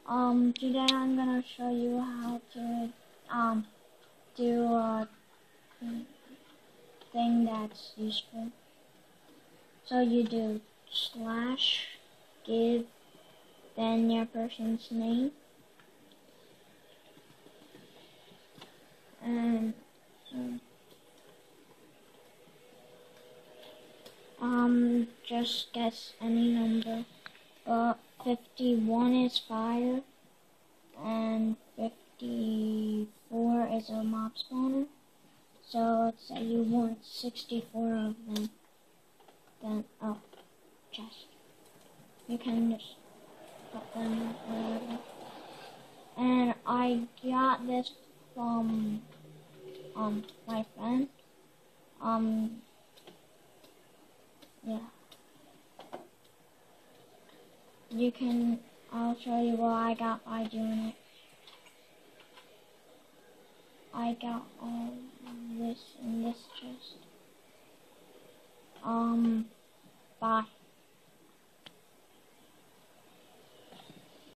Today I'm gonna show you how to do a thing that's useful. So you do / give, then your person's name, and just guess any number. But 51 is fire, and 54 is a mob spawner. So let's say you want 64 of them. Then, chest. You can just put them wherever. And I got this from, my friend. Yeah. I'll show you what I got by doing it. I got all this in this chest. Bye.